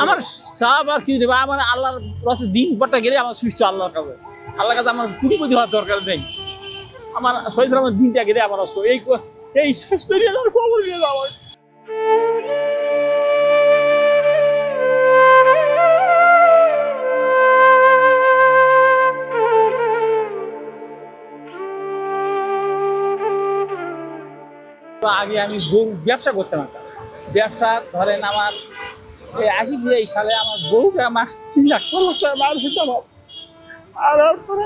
আমার চাপ আর কি দেবে আমার আল্লাহর রথে দিন পরটা গেলে আমার সুস্থ আল্লাহর কাছে আল্লাহর কাছে আমার কুটিপতি হওয়ার দরকার নেই আমার শরীর আমার দিনটা গেলে আমার অস্ত এই সুস্থ নিয়ে যাওয়ার খবর নিয়ে যাওয়া আগে আমি গরু ব্যবসা করতাম একটা ব্যবসা ধরেন আমার এই 80 সালে আমার বউকে আমার 3 লাখ 4 লাখ টাকা মার হয়েছে আমার আর তারপরে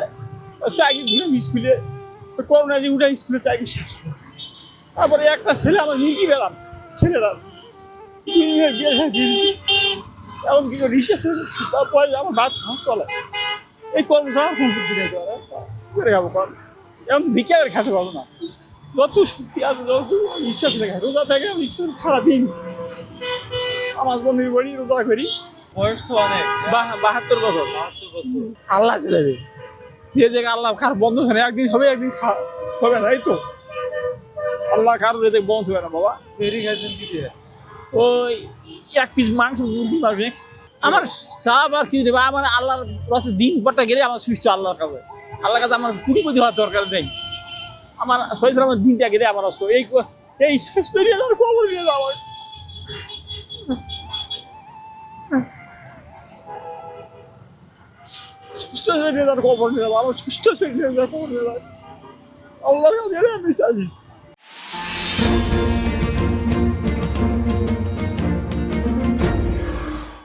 চাকরি দিলাম স্কুলে করোনা যে উঠে স্কুলে চাকরি শেষ করলাম। তারপরে একটা ছেলে আমার নিতে পেলাম ছেলেরা এমন কি রিসেস তারপরে আমার বাদ চলে এই কর্মশালা সম্পত্তি করে যাবো কর এমন ভিক্ষা করে খেতে পারবো না যত শক্তি আছে যত বিশ্বাস রেখে রোজা থেকে আমি সারাদিন আমার বন্ধু বলি রোজা করি বয়স তো অনেক 72 বছর 72 বছর। আল্লাহ চলেবে যে জায়গায় আল্লাহ কার বন্ধ হয় না একদিন হবে একদিন হবে না এই তো আল্লাহ কারোর এতে বন্ধ হবে না বাবা ফেরি খাইছেন কি দিয়ে? ওই 1 পিস মাংস মুরগি মারবে আমার চাপ আর কি দেবে আমার আল্লাহর রথে দিন পরটা গেলে আমার সুস্থ আল্লাহর কাছে আল্লাহর কাছে আমার কুটিপতি হওয়ার দরকার নেই আমার শরীর আমার দিনটা গেলে আমার অস্ত এই সুস্থ নিয়ে যাওয়ার খবর নিয়ে যাওয়া সুস্থ শরীরে যাওয়ার খবর নিয়ে যাবো আমার সুস্থ শরীরে যাওয়ার খবর নিয়ে যাবো আল্লাহর কাছে আমি চাই